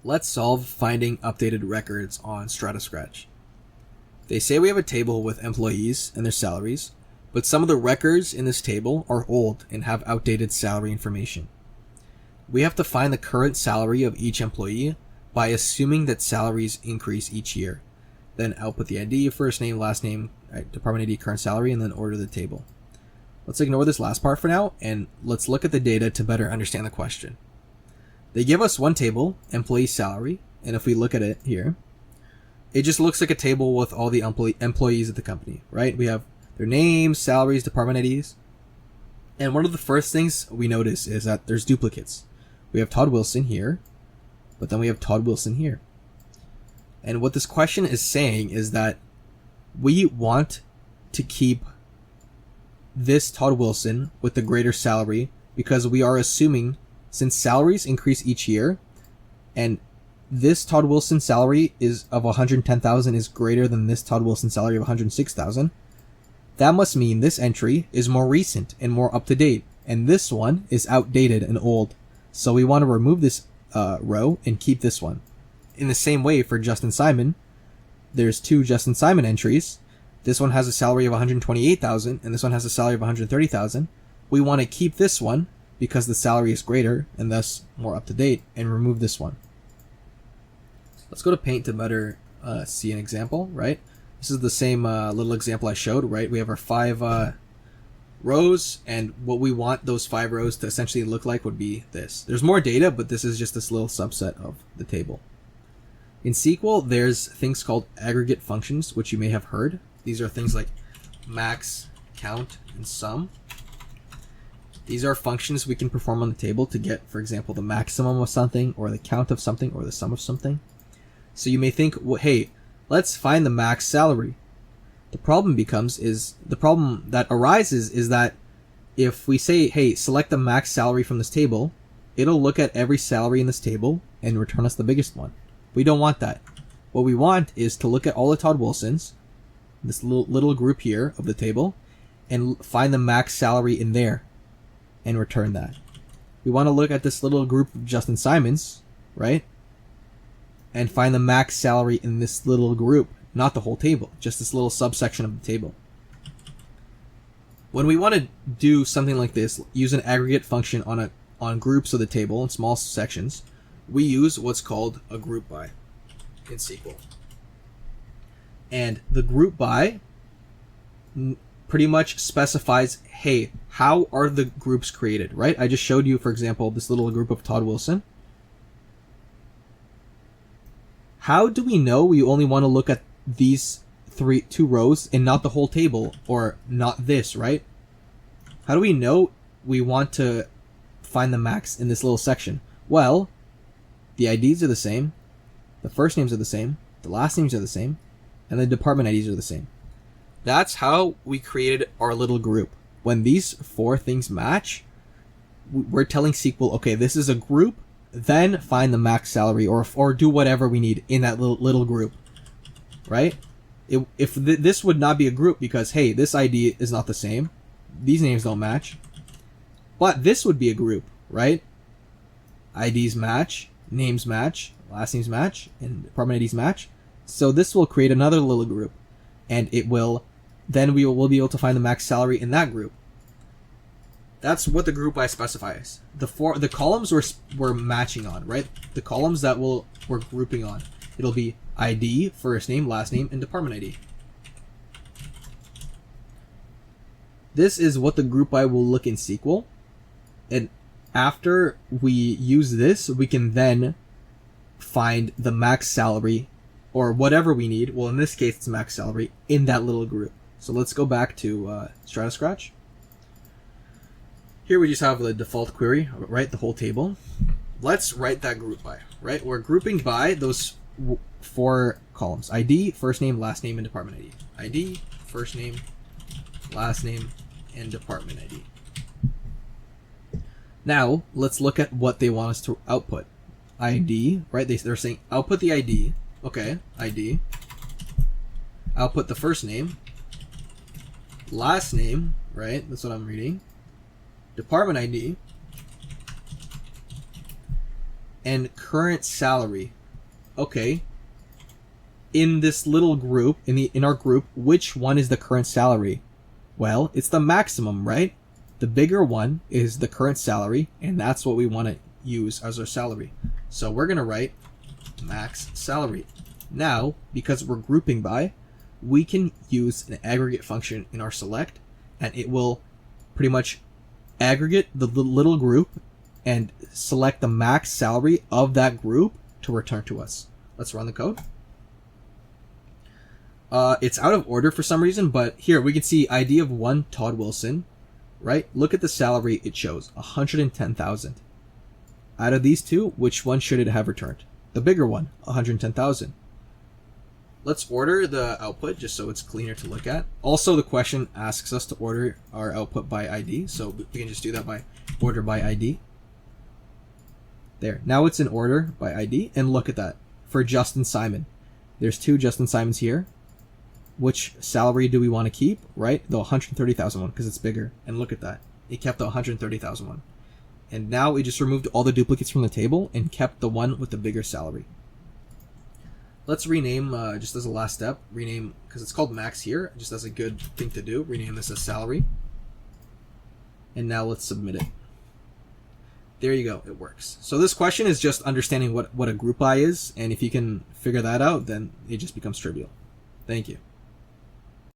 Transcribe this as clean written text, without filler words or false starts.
Let's solve finding updated records on StrataScratch. They say we have a table with employees and their salaries, but some of the records in this table are old and have outdated salary information. We have to find the current salary of each employee by assuming that salaries increase each year. Then output the ID, first name, last name, department ID, current salary, and then order the table. Let's ignore this last part for now, and let's look at the data to better understand the question. They give us one table, employee salary, and if we look at it here, it just looks like a table with all the employees at the company, right? We have their names, salaries, department IDs. And one of the first things we notice is that there's duplicates. We have Todd Wilson here, but then we have Todd Wilson here. And what this question is saying is that we want to keep this Todd Wilson with the greater salary because we are assuming, since salaries increase each year, and this Todd Wilson salary is of $110,000 is greater than this Todd Wilson salary of $106,000, that must mean this entry is more recent and more up to date, and this one is outdated and old. So we want to remove this row and keep this one. In the same way for Justin Simon, there's two Justin Simon entries. This one has a salary of $128,000 and this one has a salary of $130,000. We want to keep this one because the salary is greater and thus more up to date, and remove this one. Let's go to Paint to better see an example, right? This is the same little example I showed, right? We have our 5 rows, and what we want those 5 rows to essentially look like would be this. There's more data, but this is just this little subset of the table. In SQL, there's things called aggregate functions, which you may have heard. These are things like max, count, and sum. These are functions we can perform on the table to get, for example, the maximum of something, or the count of something, or the sum of something. So you may think, well, hey, let's find the max salary. The problem that arises is that if we say, hey, select the max salary from this table, it'll look at every salary in this table and return us the biggest one. We don't want that. What we want is to look at all the Todd Wilsons, this little group here of the table, and find the max salary in there and return that. We want to look at this little group of Justin Simons, right? And find the max salary in this little group, not the whole table, just this little subsection of the table. When we want to do something like this, use an aggregate function on groups of the table in small sections, we use what's called a group by in SQL. And the group by pretty much specifies, hey, how are the groups created, right? I just showed you, for example, this little group of Todd Wilson. How do we know we only want to look at these 2 rows and not the whole table, or not this, right? How do we know we want to find the max in this little section? Well, the IDs are the same, the first names are the same, the last names are the same, and the department IDs are the same. That's how we created our little group. When these 4 things match, we're telling SQL, okay, this is a group, then find the max salary, or do whatever we need in that little group, right? This would not be a group because, hey, this ID is not the same, these names don't match, but this would be a group, right? IDs match, names match, last names match, and department IDs match. So this will create another little group, and we'll be able to find the max salary in that group. That's what the group by specifies. The columns we're matching on, right? The columns that we're grouping on. It'll be ID, first name, last name, and department ID. This is what the group by will look in SQL. And after we use this, we can then find the max salary, or whatever we need. Well, in this case, it's max salary in that little group. So let's go back to StrataScratch. Here we just have the default query, right? The whole table. Let's write that group by, right? We're grouping by those 4 columns. ID, first name, last name, and department ID. ID, first name, last name, and department ID. Now, let's look at what they want us to output. ID, right? They're saying output the ID. Okay, ID. Output the first name. Last name, right? That's what I'm reading. Department ID. and current salary. Okay. In this little group, in our group, which one is the current salary? Well, it's the maximum, right? The bigger one is the current salary, and that's what we want to use as our salary. So we're going to write max salary. Now, because we're grouping by, we can use an aggregate function in our select, and it will pretty much aggregate the little group and select the max salary of that group to return to us. Let's run the code. It's out of order for some reason, but here we can see ID of 1, Todd Wilson, right? Look at the salary it shows, 110,000. Out of these two, which one should it have returned? The bigger one, 110,000. Let's order the output just so it's cleaner to look at. Also, the question asks us to order our output by ID, so we can just do that by order by ID. There, now it's in order by ID, and look at that. For Justin Simon, there's 2 Justin Simons here. Which salary do we want to keep, right? The 130,000 one, because it's bigger. And look at that. It kept the 130,000 one. And now we just removed all the duplicates from the table and kept the one with the bigger salary. Let's rename, just as a last step, rename, because it's called max here, just as a good thing to do, rename this as salary. And now let's submit it. There you go, it works. So this question is just understanding what a group by is, and if you can figure that out, then it just becomes trivial. Thank you.